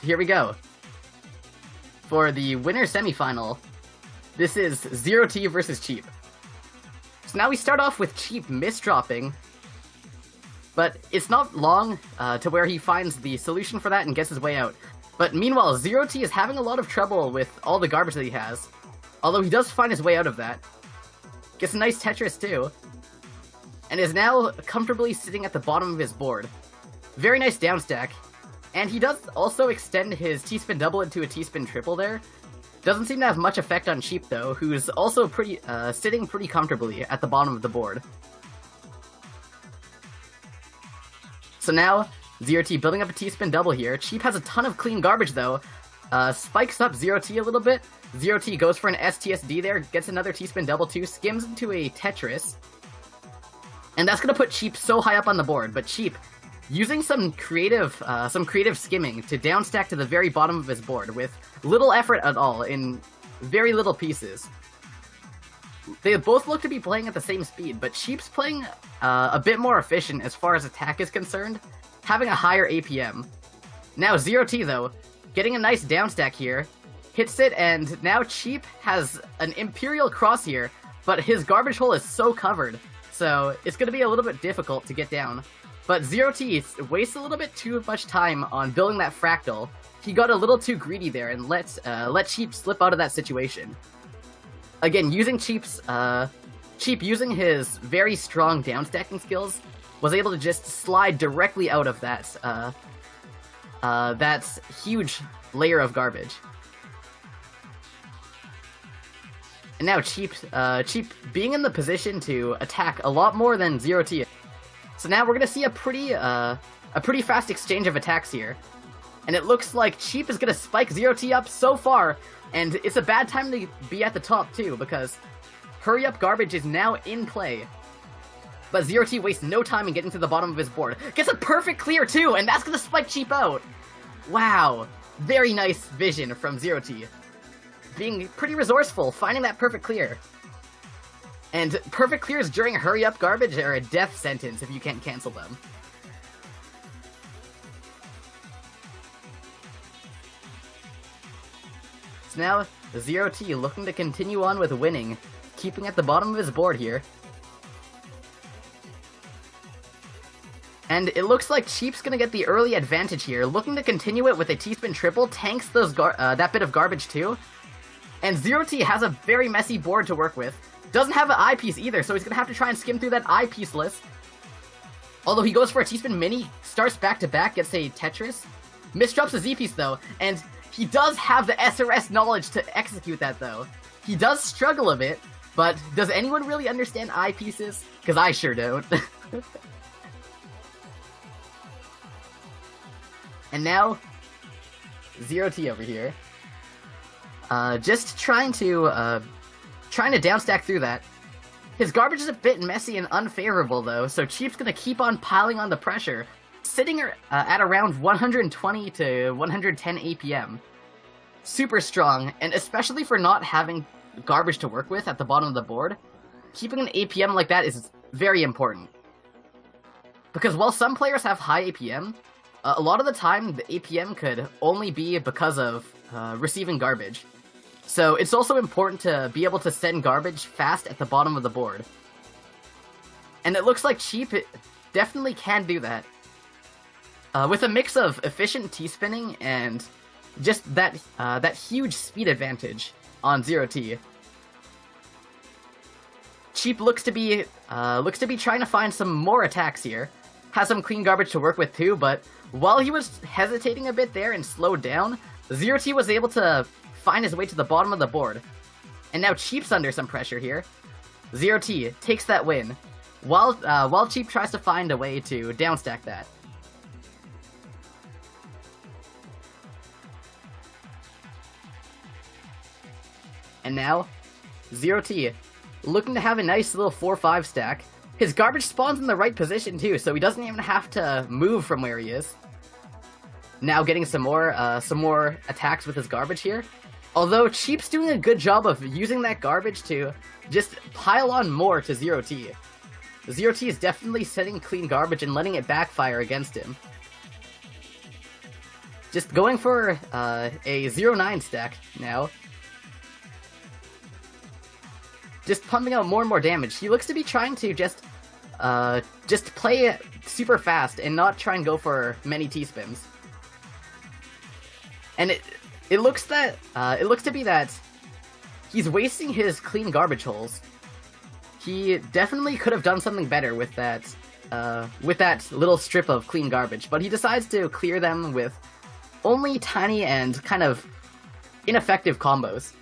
here we go. For the winner semifinal, this is ZeroT versus Cheep. So now we start off with Cheep misdropping, but it's not long to where he finds the solution for that and gets his way out. But meanwhile, ZeroT is having a lot of trouble with all the garbage that he has, although he does find his way out of that. Gets a nice Tetris too, and is now comfortably sitting at the bottom of his board. Very nice down stack, and he does also extend his T-spin double into a T-spin triple there. Doesn't seem to have much effect on Cheep though, who's also sitting pretty comfortably at the bottom of the board. So now, ZeroT building up a T-spin double here. Cheep has a ton of clean garbage though. Spikes up ZeroT a little bit. ZeroT goes for an STSD there, gets another T-spin double too, skims into a Tetris. And that's gonna put Cheep so high up on the board, but Cheep, using some creative skimming to downstack to the very bottom of his board with little effort at all in very little pieces. They both look to be playing at the same speed, but Cheep's playing a bit more efficient as far as attack is concerned, having a higher APM. Now ZeroT though, getting a nice downstack here, hits it, and now Cheep has an Imperial Cross here, but his garbage hole is so covered, so it's going to be a little bit difficult to get down. But ZeroT wastes a little bit too much time on building that fractal. He got a little too greedy there and let Cheep slip out of that situation. Again, using Cheep using his very strong downstacking skills, was able to just slide directly out of that huge layer of garbage. And now Cheep being in the position to attack a lot more than ZeroT. So now we're gonna see a pretty fast exchange of attacks here. And it looks like Cheep is gonna spike ZeroT up so far, and it's a bad time to be at the top too, because hurry up garbage is now in play. But ZeroT wastes no time in getting to the bottom of his board. Gets a perfect clear too, and that's gonna spike Cheep out. Wow, very nice vision from ZeroT. Being pretty resourceful, finding that perfect clear. And perfect clears during hurry up garbage are a death sentence if you can't cancel them. So now, ZeroT looking to continue on with winning, keeping at the bottom of his board here. And it looks like Cheep's gonna get the early advantage here, looking to continue it with a T-spin triple, tanks that bit of garbage too. And ZeroT has a very messy board to work with. Doesn't have an eyepiece either, so he's gonna have to try and skim through that eyepiece list. Although he goes for a T-spin mini, starts back to back, gets a Tetris. Misdrops a Z-piece though, and he does have the SRS knowledge to execute that though. He does struggle a bit, but does anyone really understand eyepieces? Because I sure don't. And now, ZeroT over here. Just trying to downstack through that. His garbage is a bit messy and unfavorable though, so Cheep's gonna keep on piling on the pressure, sitting at around 120 to 110 APM. Super strong, and especially for not having garbage to work with at the bottom of the board, keeping an APM like that is very important. Because while some players have high APM, a lot of the time the APM could only be because of receiving garbage. So it's also important to be able to send garbage fast at the bottom of the board. And it looks like Cheep definitely can do that. With a mix of efficient T-spinning and just that huge speed advantage on ZeroT. Cheep looks to be trying to find some more attacks here. Has some clean garbage to work with too, but while he was hesitating a bit there and slowed down, ZeroT was able to find his way to the bottom of the board. And now Cheep's under some pressure here. ZeroT takes that win, while Cheep tries to find a way to downstack that. And now, ZeroT looking to have a nice little 4-5 stack. His garbage spawns in the right position too, so he doesn't even have to move from where he is. Now getting some more attacks with his garbage here. Although Cheep's doing a good job of using that garbage to just pile on more to ZeroT. ZeroT is definitely setting clean garbage and letting it backfire against him. just going for a 0-9 stack now. Just pumping out more and more damage. He looks to be trying to just play it super fast and not try and go for many T-spins. And it looks to be that he's wasting his clean garbage holes. He definitely could have done something better with that little strip of clean garbage, but he decides to clear them with only tiny and kind of ineffective combos.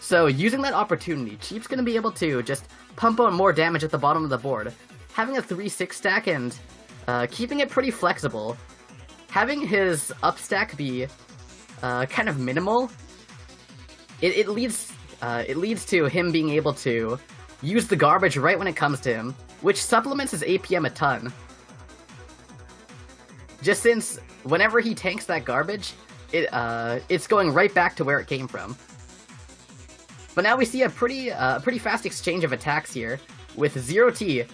So, using that opportunity, Cheep's gonna be able to just pump out more damage at the bottom of the board. Having a 3-6 stack and keeping it pretty flexible. Having his up stack be kind of minimal, it leads to him being able to use the garbage right when it comes to him, which supplements his APM a ton. Just since whenever he tanks that garbage, it's going right back to where it came from. But now we see a pretty fast exchange of attacks here, with ZeroT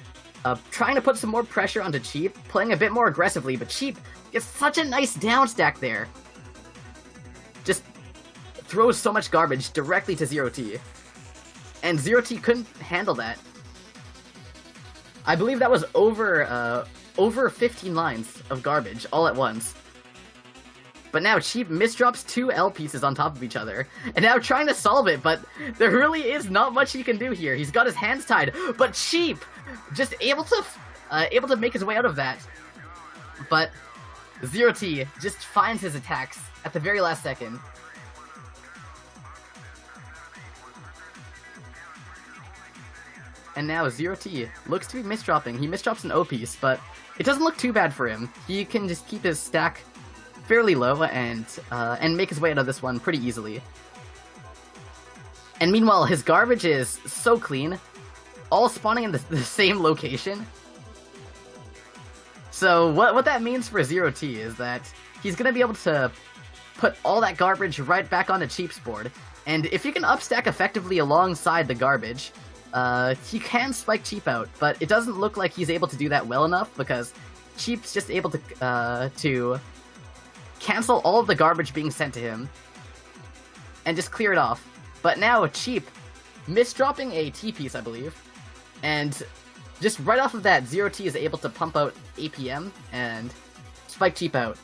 trying to put some more pressure onto Cheep, playing a bit more aggressively, but Cheep gets such a nice down stack there. Just throws so much garbage directly to ZeroT. And ZeroT couldn't handle that. I believe that was over 15 lines of garbage all at once. But now Cheep misdrops 2 L pieces on top of each other, and now trying to solve it, but there really is not much he can do here. He's got his hands tied, but Cheep just able to make his way out of that. But ZeroT just finds his attacks at the very last second. And now ZeroT looks to be misdropping. He misdrops an O piece, but it doesn't look too bad for him. He can just keep his stack fairly low and make his way out of this one pretty easily. And meanwhile, his garbage is so clean, all spawning in the same location. So what that means for ZeroT is that he's going to be able to put all that garbage right back onto Cheep's board. And if he can upstack effectively alongside the garbage, he can spike Cheep out, but it doesn't look like he's able to do that well enough because Cheep's just able to cancel all of the garbage being sent to him and just clear it off. But now Cheep misdropping a T piece, I believe, and just right off of that, ZeroT is able to pump out APM and spike Cheep out.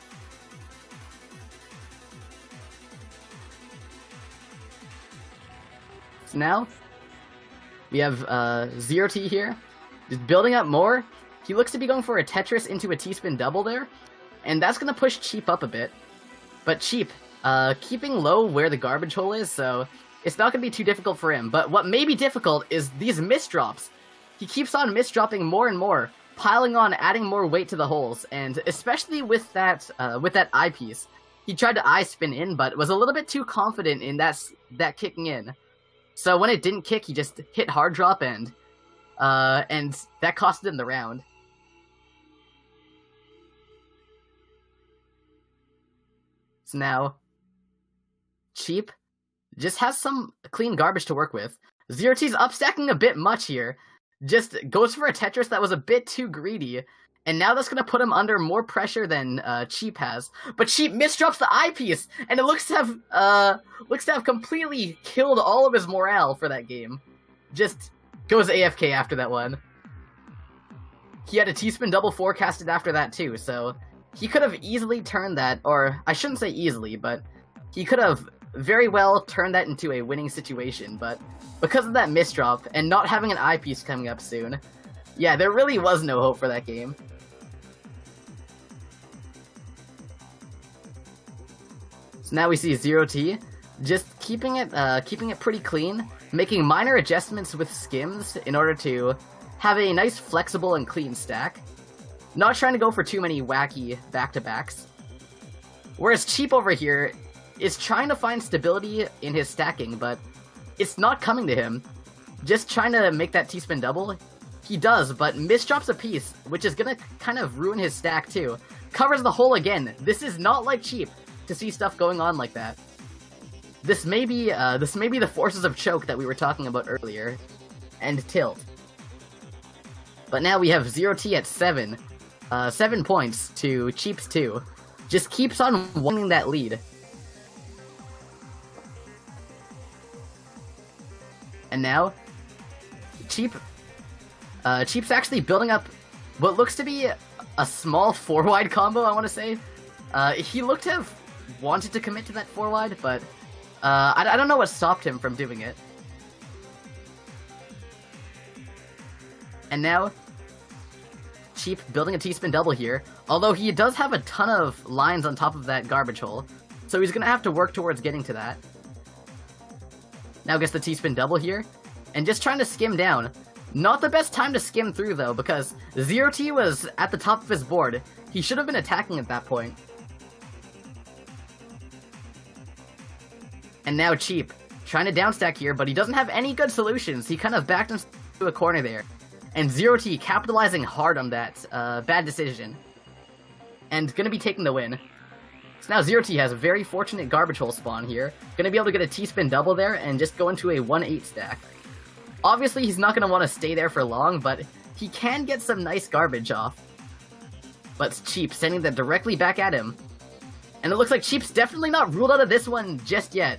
So now we have ZeroT here, just building up more. He looks to be going for a Tetris into a T-spin double there, and that's going to push Cheep up a bit. But Cheep, keeping low where the garbage hole is, so it's not going to be too difficult for him. But what may be difficult is these misdrops. He keeps on misdropping more and more, piling on, adding more weight to the holes, and especially with that eye piece. He tried to eye spin in, but was a little bit too confident in that kicking in. So when it didn't kick, he just hit hard drop and that costed him the round. So now, Cheep just has some clean garbage to work with. ZeroT's upstacking a bit much here. Just goes for a Tetris that was a bit too greedy. And now that's going to put him under more pressure than Cheep has. But Cheep misdrops the eyepiece, and it looks to have completely killed all of his morale for that game. Just goes AFK after that one. He had a T-spin double forecasted after that too, so he could have easily turned that, or I shouldn't say easily, but he could have very well turned that into a winning situation. But because of that misdrop and not having an eyepiece coming up soon, yeah, there really was no hope for that game. So now we see ZeroT just keeping it pretty clean, making minor adjustments with skims in order to have a nice flexible and clean stack. Not trying to go for too many wacky back-to-backs. Whereas Cheep over here is trying to find stability in his stacking, but it's not coming to him. Just trying to make that T-spin double. He does, but misdrops a piece, which is gonna kind of ruin his stack too. Covers the hole again. This is not like Cheep to see stuff going on like that. This may be the forces of choke that we were talking about earlier, and tilt. But now we have ZeroT at 7, 7 points to Cheep's 2. Just keeps on winning that lead. And now, Cheep's actually building up what looks to be a small 4-wide combo, I want to say. He looked to have wanted to commit to that 4-wide, but I don't know what stopped him from doing it. And now, Cheep building a T-spin double here, although he does have a ton of lines on top of that garbage hole, so he's going to have to work towards getting to that. Now gets the T-spin double here, and just trying to skim down. Not the best time to skim through, though, because ZeroT was at the top of his board. He should have been attacking at that point. And now Cheep, trying to downstack here, but he doesn't have any good solutions. He kind of backed himself to a corner there. And ZeroT capitalizing hard on that bad decision. And gonna be taking the win. So now ZeroT has a very fortunate garbage hole spawn here. Gonna be able to get a T-spin double there and just go into a 1-8 stack. Obviously, he's not gonna want to stay there for long, but he can get some nice garbage off. But Cheep sending that directly back at him. And it looks like Cheep's definitely not ruled out of this one just yet.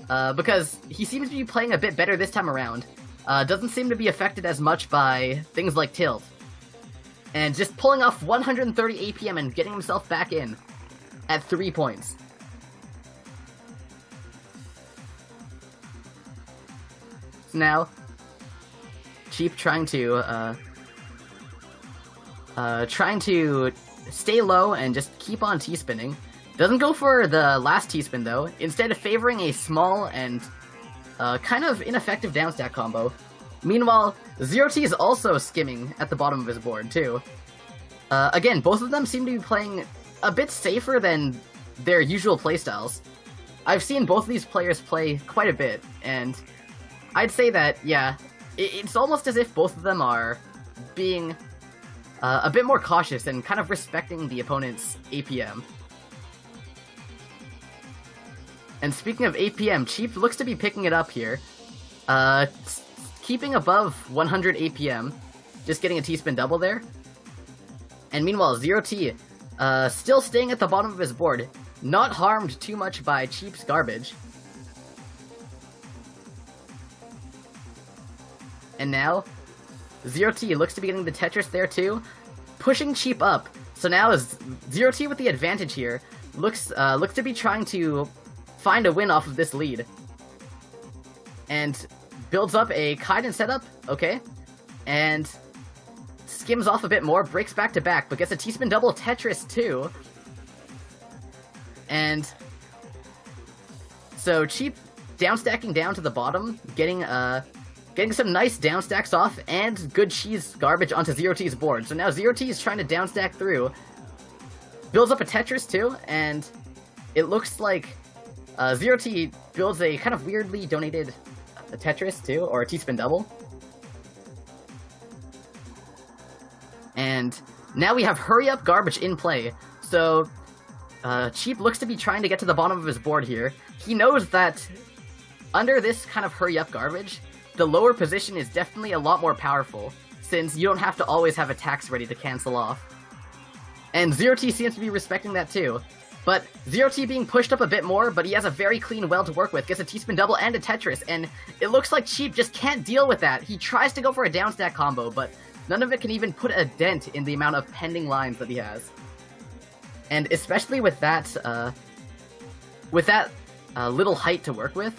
Because he seems to be playing a bit better this time around. Doesn't seem to be affected as much by things like tilt. And just pulling off 130 APM and getting himself back in at 3 points. So now, Cheep trying to stay low and just keep on T-spinning. Doesn't go for the last T-spin though, instead of favoring a small and kind of ineffective downstack combo. Meanwhile, ZeroT is also skimming at the bottom of his board, too. Again, both of them seem to be playing a bit safer than their usual playstyles. I've seen both of these players play quite a bit, and I'd say that, yeah, it's almost as if both of them are being a bit more cautious and kind of respecting the opponent's APM. And speaking of APM, Cheep looks to be picking it up here. Keeping above 100 APM, just getting a T-spin double there. And meanwhile, ZeroT still staying at the bottom of his board, not harmed too much by Cheep's garbage. And now, ZeroT looks to be getting the Tetris there too, pushing Cheep up. So now ZeroT with the advantage here, looks to be trying to find a win off of this lead. And builds up a Kaiden setup, okay, and skims off a bit more, breaks back to back, but gets a T-spin double Tetris too. And so Cheep downstacking down to the bottom, getting some nice downstacks off, and good cheese garbage onto ZeroT's board. So now ZeroT is trying to downstack through, builds up a Tetris too, and it looks like ZeroT builds a kind of weirdly donated Tetris too, or a T-spin double. And now we have hurry up garbage in play. So Cheep looks to be trying to get to the bottom of his board here. He knows that under this kind of hurry up garbage, the lower position is definitely a lot more powerful, since you don't have to always have attacks ready to cancel off. And ZeroT seems to be respecting that too. But ZeroT being pushed up a bit more, but he has a very clean well to work with. Gets a T-spin double and a Tetris, and it looks like Cheep just can't deal with that. He tries to go for a downstack combo, but none of it can even put a dent in the amount of pending lines that he has. And especially with that little height to work with,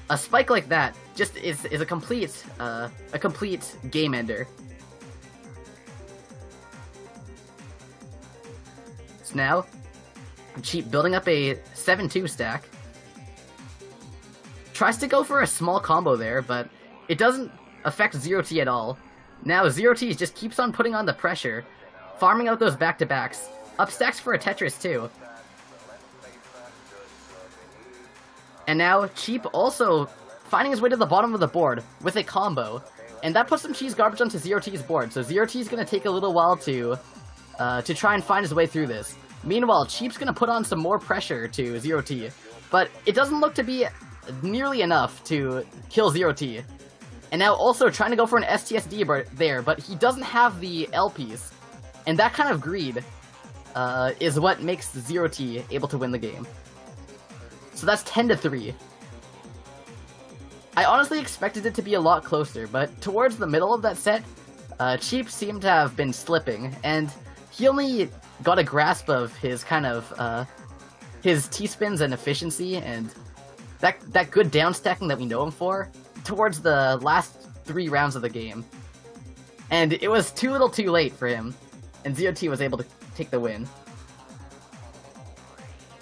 a spike like that just is a complete game ender. So now, Cheep building up a 7-2 stack. Tries to go for a small combo there, but it doesn't affect ZeroT at all. Now ZeroT just keeps on putting on the pressure, farming out those back-to-backs. Up stacks for a Tetris too. And now Cheep also finding his way to the bottom of the board with a combo. And that puts some cheese garbage onto ZeroT's board, so ZeroT is going to take a little while to try and find his way through this. Meanwhile, Cheep's going to put on some more pressure to ZeroT, but it doesn't look to be nearly enough to kill ZeroT. And now also trying to go for an STSD there, but he doesn't have the L piece. And that kind of greed is what makes ZeroT able to win the game. So that's 10-3. I honestly expected it to be a lot closer, but towards the middle of that set, Cheep seemed to have been slipping, and he only got a grasp of his kind of, his T-spins and efficiency, and that good downstacking that we know him for, towards the last 3 rounds of the game. And it was too little too late for him, and ZeroT was able to take the win.